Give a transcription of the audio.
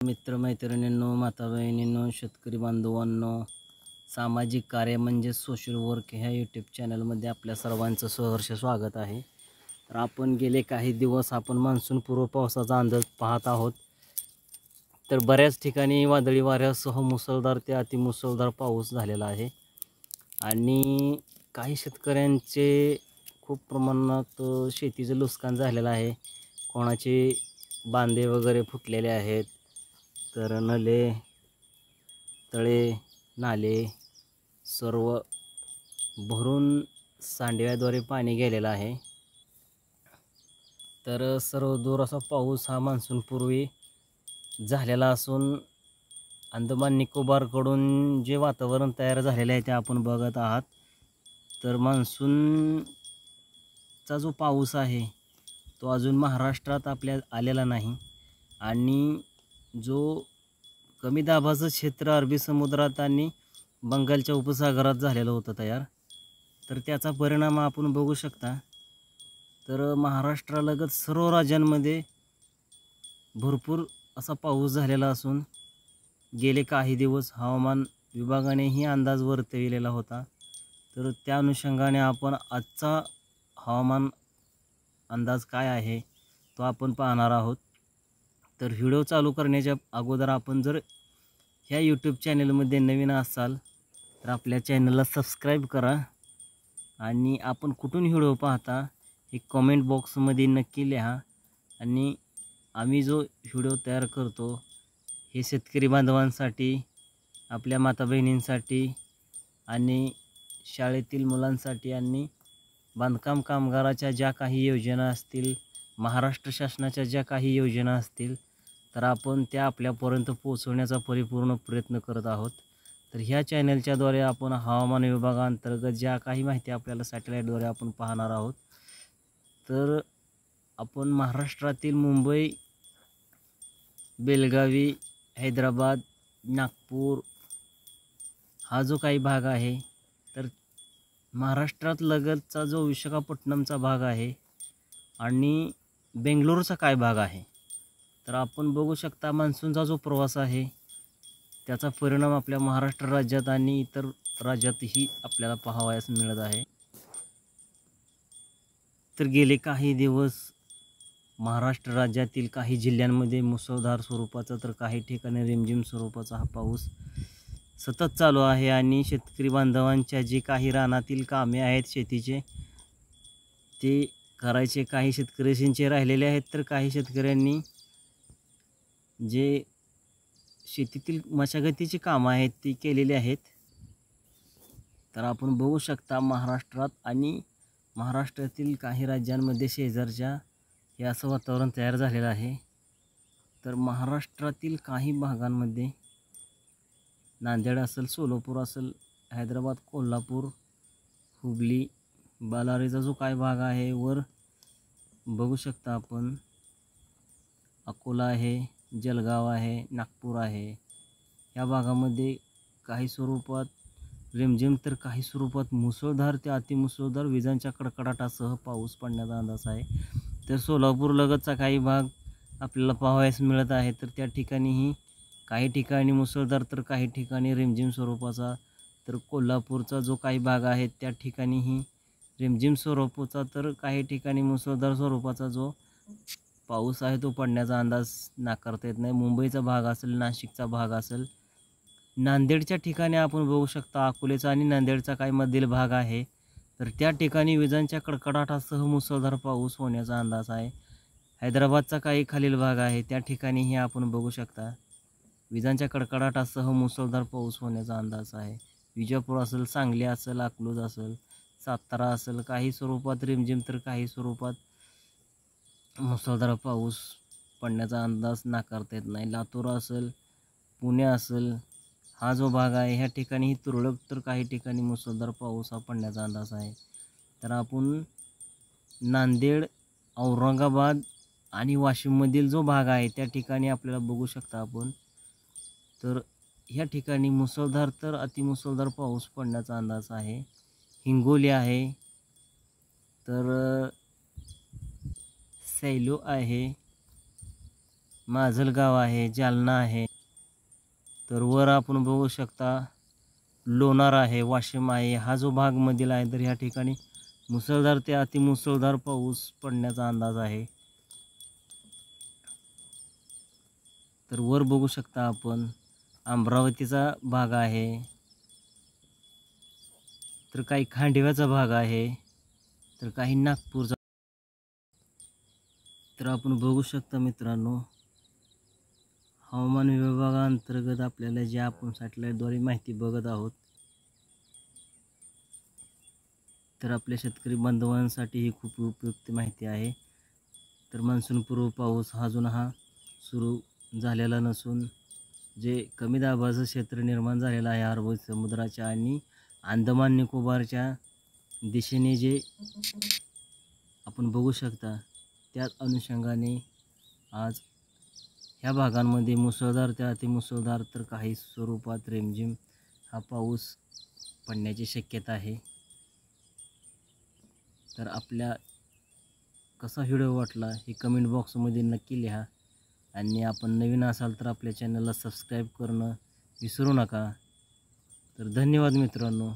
मित्रमैत्रिणींनो, माता बहिणींनो, शेतकरी बांधवांनो, सामाजिक कार्य म्हणजे सोशल वर्क ह्या यूट्यूब चॅनलमध्ये आपल्या सर्वांचं सहर्ष स्वागत आहे. तर आपण गेले काही दिवस आपण मान्सून पूर्व पावसाचा अंदाज पाहत आहोत. तर बऱ्याच ठिकाणी वादळी वाऱ्यासह मुसळधार ते अतिमुसळधार पाऊस झालेला आहे आणि काही शेतकऱ्यांचे खूप प्रमाणात शेतीचं नुकसान झालेलं आहे. कोणाचे बांधे वगैरे फुटलेले आहेत, तर नले तळे नाले सर्व भरून सांडव्याद्वारे पाणी गेलेलं आहे. तर सर्वदूर असा पाऊस हा मान्सूनपूर्वी झालेला असून अंदमान निकोबारकडून जे वातावरण तयार झालेले आहे ते आपण बघत आहात. तर मान्सूनचा जो पाऊस आहे तो अजून महाराष्ट्रात आपल्या आलेला नाही आणि जो कमी दाबाचं क्षेत्र अरबी समुद्रात आणि बंगालच्या उपसागरात झालेलं होतं तयार, तर त्याचा परिणाम आपण बघू शकता. तर महाराष्ट्रालगत सर्व राज्यांमध्ये भरपूर असा पाऊस झालेला असून गेले काही दिवस हवामान विभागानेही अंदाज वर्तविलेला होता. तर त्या अनुषंगाने आपण आजचा हवामान अंदाज काय आहे तो आपण पाहणार आहोत. तर व्हिडिओ चालू करण्याच्या अगोदर आपण जर ह्या यूट्यूब चॅनलमध्ये नवीन असाल तर आपल्या चॅनलला सबस्क्राईब करा आणि आपण कुठून व्हिडिओ पाहता हे कमेंट बॉक्समध्ये नक्की लिहा. आणि आम्ही जो व्हिडिओ तयार करतो हे शेतकरी बांधवांसाठी, आपल्या माता बहिणींसाठी आणि शाळेतील मुलांसाठी आणि बांधकाम कामगाराच्या ज्या काही योजना असतील, महाराष्ट्र शासनाच्या ज्या काही योजना असतील, तर आपण त्या आपल्यापर्यंत पोहोचवण्याचा परिपूर्ण प्रयत्न करत आहोत. तर ह्या चॅनलच्याद्वारे आपण हवामान विभागाअंतर्गत ज्या काही माहिती आपल्याला सॅटेलाईटद्वारे आपण पाहणार आहोत. तर आपण महाराष्ट्रातील मुंबई, बेळगावी, हैदराबाद, नागपूर हा जो काही भाग आहे, तर महाराष्ट्रात लगतचा जो विशाखापट्टणमचा भाग आहे आणि बेंगलोरचा काय भाग आहे, तर आपण बघू शकता मान्सूनचा जो प्रवास आहे त्याचा परिणाम आपल्या महाराष्ट्र राज्यात आणि इतर राज्यातही आपल्याला पाहावयास मिळत आहे. तर गेले काही दिवस महाराष्ट्र राज्यातील काही जिल्ह्यांमध्ये मुसळधार स्वरूपाचा तर काही ठिकाणी रिमझिम स्वरूपाचा हा पाऊस सतत चालू आहे आणि शेतकरी बांधवांच्या जी काही रानातील कामे आहेत शेतीचे ते करायचे काही शेतकऱ्यांचे राहिलेले आहेत, तर काही शेतकऱ्यांनी जे शेतीतील मशागतीची कामं आहेत ती केलेली आहेत. तर आपण बघू शकता महाराष्ट्रात आणि महाराष्ट्रातील काही राज्यांमध्ये शेजारच्या हे असं वातावरण तयार झालेलं आहे. तर महाराष्ट्रातील काही भागांमध्ये नांदेड असेल, सोलापूर असेल, हैदराबाद, कोल्हापूर, हुबली, बालारीचा जो काय भाग आहे वर बघू शकता आपण, अकोला आहे, जळगाव आहे, नागपूर आहे, या भागामध्ये काही स्वरूपात रिमझिम तर काही स्वरूपात मुसळधार ते अतिमुसळधार विजांच्या कडकडाटासह पाऊस पडण्याचा अंदाज आहे. तर सोलापूर लगतचा काही भाग आपल्याला पाहावयास मिळत आहे, तर त्या ठिकाणीही काही ठिकाणी मुसळधार तर काही ठिकाणी रिमझिम स्वरूपाचा, तर कोल्हापूरचा जो काही भाग आहे त्या ठिकाणीही रिमझिम स्वरूपाचा तर काही ठिकाणी मुसळधार स्वरूपाचा जो पाऊस आहे तो पडण्याचा अंदाज नाकारता येत नाही. मुंबईचा भाग असेल, नाशिकचा भाग असेल, नांदेडच्या ठिकाणी आपण बघू शकता अकोलेचा आणि नांदेडचा काही मधील भाग आहे, तर त्या ठिकाणी विजांच्या कडकडाटासह मुसळधार पाऊस होण्याचा अंदाज आहे. हैदराबादचा काही खालील भाग आहे त्या ठिकाणीही आपण बघू शकता विजांच्या कडकडाटासह मुसळधार पाऊस होण्याचा अंदाज आहे. विजापूर असेल, सांगली असेल, अकलूज असेल, सातारा असेल, काही स्वरूपात रिमझिम तर काही स्वरूपात मुसळधार पाऊस पडण्याचा अंदाज नाकारता येत नाही. लातूर असेल, पुणे असेल, हा जो भाग आहे ह्या ठिकाणीही तुरळक तर काही ठिकाणी मुसळधार पाऊस हा पडण्याचा अंदाज आहे. तर आपण नांदेड, औरंगाबाद आणि वाशिममधील जो भाग आहे त्या ठिकाणी आपल्याला बघू शकता आपण, तर ह्या ठिकाणी मुसळधार तर अतिमुसळधार पाऊस पडण्याचा अंदाज आहे. हिंगोली आहे, तर सैलो आहे, माजलगाव आहे, जालना आहे. तर वर आपण बघू शकता लोणार आहे, वाशिम आहे. हा जो भाग मधील आहे तर ह्या ठिकाणी मुसळधार ते अतिमुसळधार पाऊस पडण्याचा अंदाज आहे. तर वर बघू शकता आपण अमरावतीचा भाग आहे, तर काही खांडव्याचा भाग आहे, तर काही नागपूरचा. तर आपण बघू शकता मित्रांनो, हवामान विभागाअंतर्गत आपल्याला जे आपण सॅटेलाईटद्वारे माहिती बघत आहोत, तर आपल्या शेतकरी बांधवांसाठी ही खूप उपयुक्त माहिती आहे. तर मान्सूनपूर्व पाऊस अजून सुरू झालेला नसून जे कमी दाबाचं क्षेत्र निर्माण झालेलं आहे अरबी समुद्राच्या आणि अंदमान निकोबारच्या दिशेने जे आपण बघू शकता, त्याच अनुषंगाने आज ह्या भागांमध्ये मुसळधार ते अतिमुसळधार तर काही स्वरूपात रिमझिम हा पाऊस पडण्याची शक्यता आहे. तर आपल्या कसा व्हिडिओ वाटला हे कमेंट बॉक्समध्ये नक्की लिहा आणि आपण नवीन असाल तर आपल्या चॅनलला सबस्क्राईब करणं विसरू नका. तर धन्यवाद मित्रांनो.